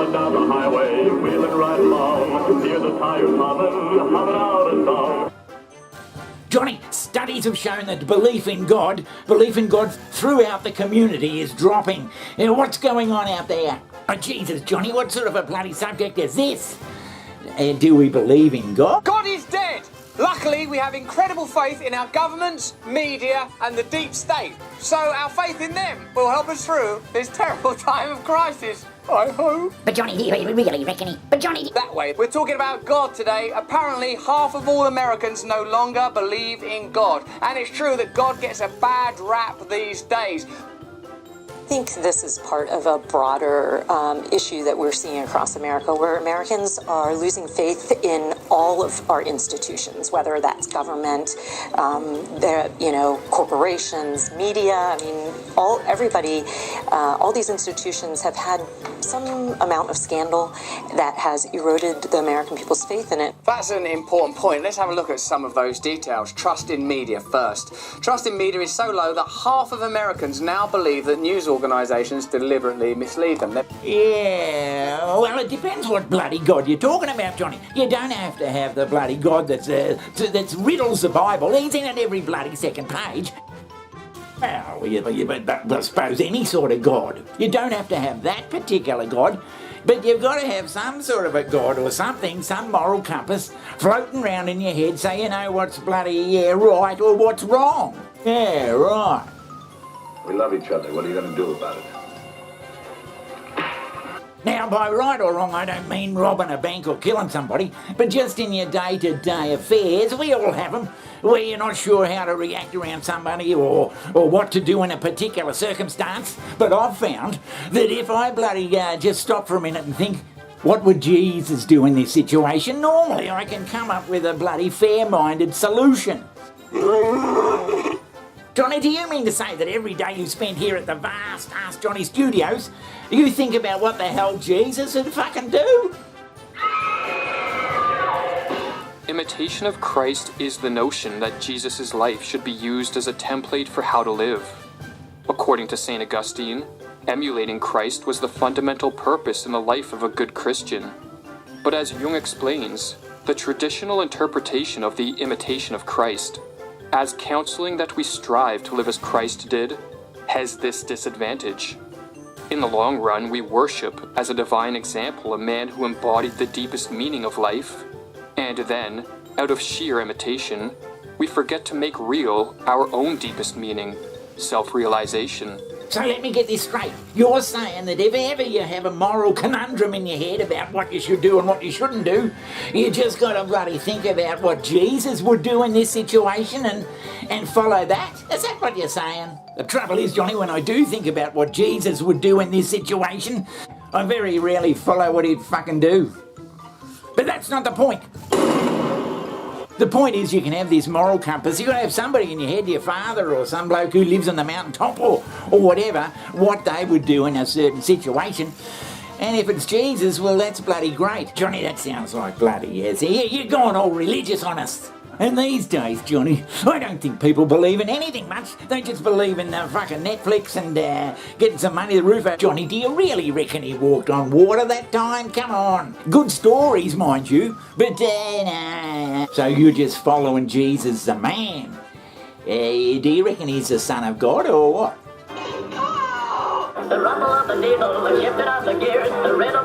rolling down the highway, wheeling right along. Hear the tires humming out a song. Johnny, studies have shown that belief in God throughout the community is dropping. What's going on out there? Oh, Jesus, Johnny, what sort of a bloody subject is this? Do we believe in God? God is dead! Luckily, we have incredible faith in our governments, media, and the deep state. So our faith in them will help us through this terrible time of crisis. I hope. But Johnny, do you really reckon he? But Johnny... That way, we're talking about God today. Apparently, half of all Americans no longer believe in God. And it's true that God gets a bad rap these days. I think this is part of a broader issue that we're seeing across America, where Americans are losing faith in all of our institutions, whether that's government, corporations, media. I mean, everybody, all these institutions have had some amount of scandal that has eroded the American people's faith in it. That's an important point. Let's have a look at some of those details. Trust in media first. Trust in media is so low that half of Americans now believe that news organisations deliberately mislead them. Yeah, well, it depends what bloody God you're talking about, Johnny. You don't have to have the bloody God that's riddles the Bible. He's in it every bloody second page. Well, but I suppose any sort of God. You don't have to have that particular God, but you've got to have some sort of a God or something, some moral compass floating around in your head saying, what's bloody right or what's wrong. Yeah, right. We love each other. What are you going to do about it? Now, by right or wrong, I don't mean robbing a bank or killing somebody, but just in your day-to-day affairs, we all have them, where you're not sure how to react around somebody or what to do in a particular circumstance. But I've found that if I bloody just stop for a minute and think, what would Jesus do in this situation? Normally I can come up with a bloody fair-minded solution. Johnny, do you mean to say that every day you spend here at the vast Ask Johnny studios, you think about what the hell Jesus would fucking do? Imitation of Christ is the notion that Jesus' life should be used as a template for how to live. According to St. Augustine, emulating Christ was the fundamental purpose in the life of a good Christian. But as Jung explains, the traditional interpretation of the imitation of Christ as counseling that we strive to live as Christ did, has this disadvantage. In the long run, we worship as a divine example a man who embodied the deepest meaning of life, and then, out of sheer imitation, we forget to make real our own deepest meaning, self-realization. So let me get this straight. You're saying that if ever you have a moral conundrum in your head about what you should do and what you shouldn't do, you just got to bloody think about what Jesus would do in this situation and follow that? Is that what you're saying? The trouble is, Johnny, when I do think about what Jesus would do in this situation, I very rarely follow what he'd fucking do. But that's not the point. The point is you can have this moral compass. You've got to have somebody in your head, your father or some bloke who lives on the mountaintop or whatever, what they would do in a certain situation. And if it's Jesus, well, that's bloody great. Johnny, that sounds like bloody yes. You're going all religious on us. And these days, Johnny, I don't think people believe in anything much. They just believe in fucking Netflix and getting some money to the roof. Johnny, do you really reckon he walked on water that time? Come on. Good stories, mind you. But, nah. So you're just following Jesus the man. Do you reckon he's the son of God or what? The rumble of the needle, the shifting of the gears, the riddle